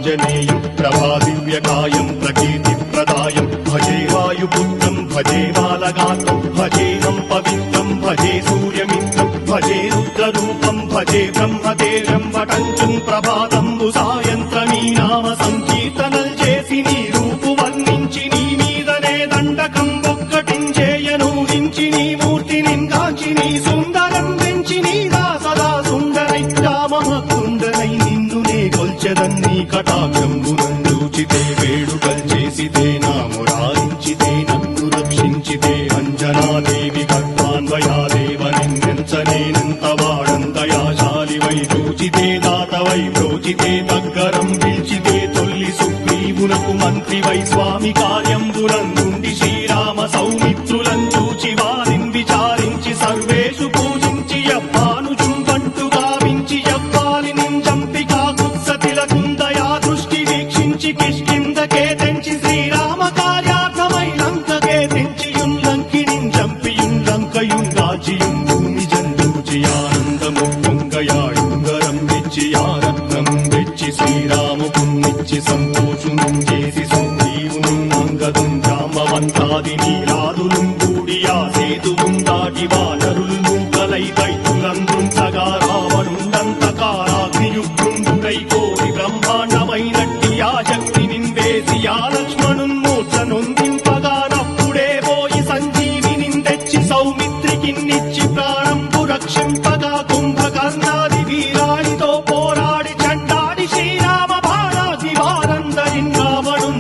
ఆంజనేయం ప్రభాదివ్యకాయం ప్రకీర్తిప్రదాయం భజే వాయుపుత్రం భజే బాలగాత్రం భజేహం పవిత్రం భజే సూర్యమిత్రం భజే రుద్రరూపం భజే బ్రహ్మదేవం వటంచుం ప్రభాతంబు సాయంత్రమీ నామ సంకీర్తనల్ చేసి నీ రూపు వర్ణించి నీ మీదనే దండకం ఒక్కటించేయనూరించి నీ మూర్తి నిందాచి నీ సుందరం పెంచి నీ దాసదా సుందరై రామభక్తుండనై నిన్నునే కొల్చెదన్నీ కటాక్షంబునందూచితే వేడుకల్ చేసితే నామురాయించితే నన్ను రక్షించితే అంజనాదేవి గర్భాన్వయాదేవ నిన్నెంచనేనంత వాడంతయాశాలివై చూచితే దాతవై ప్రోచితే దగ్గరం పిలిచితే తొల్లి సుగ్రీవునకు మంత్రివై స్వామి కార్యంబునందుండి శ్రీరామ సౌమిత్రులం చూచి వారిని విచారించి సర్వేషు పూజించి యవ్వాను చుంబంటు గావించి యవ్వాలి నింజంపి కాకుత్సతిలకుందయా దృష్టి వీక్షించి కిష్కిందకే తెంచి శ్రీరామ కార్యార్థమై లంకకే తెంచియుంలంకిణిం చంపియుంలంకయుందాచియుం భూమి జందూచి ఆనందము పొంగయాయుంగరం వెచ్చి ఆరత్నం వెచ్చి శ్రీరాముకున్నిచ్చి సంతోషునం చేసి సుగ్రీవును అంగదుం జాంబవంతాది నీరాదులుం కూడియా సేతువుం దాటి వానరులు మూకలై దైత్యులందుంచగా రావణుండంతకారాగ్నియుగ్రుండుడై కోటి బ్రహ్మాండమైనట్టి ఆ శక్తి నిందేసి ఆ లక్ష్మణున్ మూర్ఛనొందింపగానప్పుడే పోయి సంజీవిని తెచ్చి సౌమిత్రికిన్నిచ్చి ప్రాణంబు రక్షింపగా కుంభకర్ణాది వీరాడితో పోరాడి చండాడి శ్రీరామ బాణాది వారందరిన్ రావణుం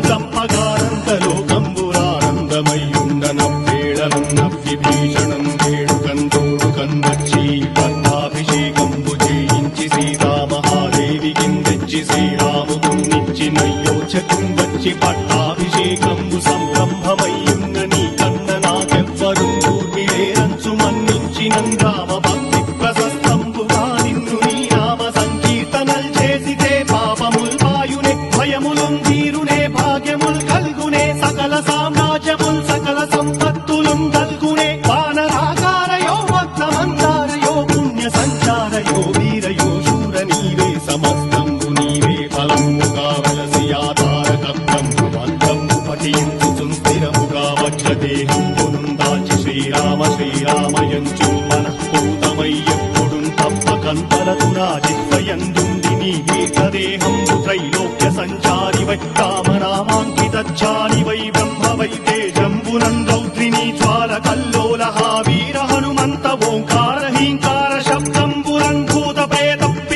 చంపగానంతలోకంబురానందమయ్యుండనవ్వేళనన్నవ్వి భీషణం వేడుకందోడుకన్వచ్చి పట్టాభిషేకంబు చేయించి సీతామహాదేవికిందెచ్చి శ్రీరాముకున్నిచ్చి నయ్యోచకం వచ్చి పట్టాభిషేకంబు సంరంభమయ్యున్న నీ కన్న నాకెవ్వరు ఊర్మిలేరంచు మన్నించినం రామ భక్తి ప్రశస్తంబుగా నిన్ను నీ నామ సంకీర్తనల్ చేసితే పాపముల్ వాయునే భయములుం తీరునే భాగ్యముల్ కల్గునే సకల సామ్రాజ్యముల్ సకల సంపత్తులుం కల్గునే వానరాకారయో వక్రమందారయో పుణ్య సంచారయో వీరయో శూర నీవే సమస్తంబు నీవే ఫలముగా వలసి ఆధారక బ్రహ్మమంత్రము పఠించుచుం స్థిరముగా వజ్రదేహంబునుం దాచి శ్రీరామ శ్రీరామయంచు మనఃపూతమై ఎప్పుడుం తప్పకంతరతు నా చిత్తయందుండి నీ ఏకదేహంబు త్రైలోక్య సంచారివై రామనామాంకితచ్చారివై బ్రహ్మవై తేజంబునం రౌద్రిణీ జ్వాల కల్లోల వీర హనుమంత ఓంకార హీంకార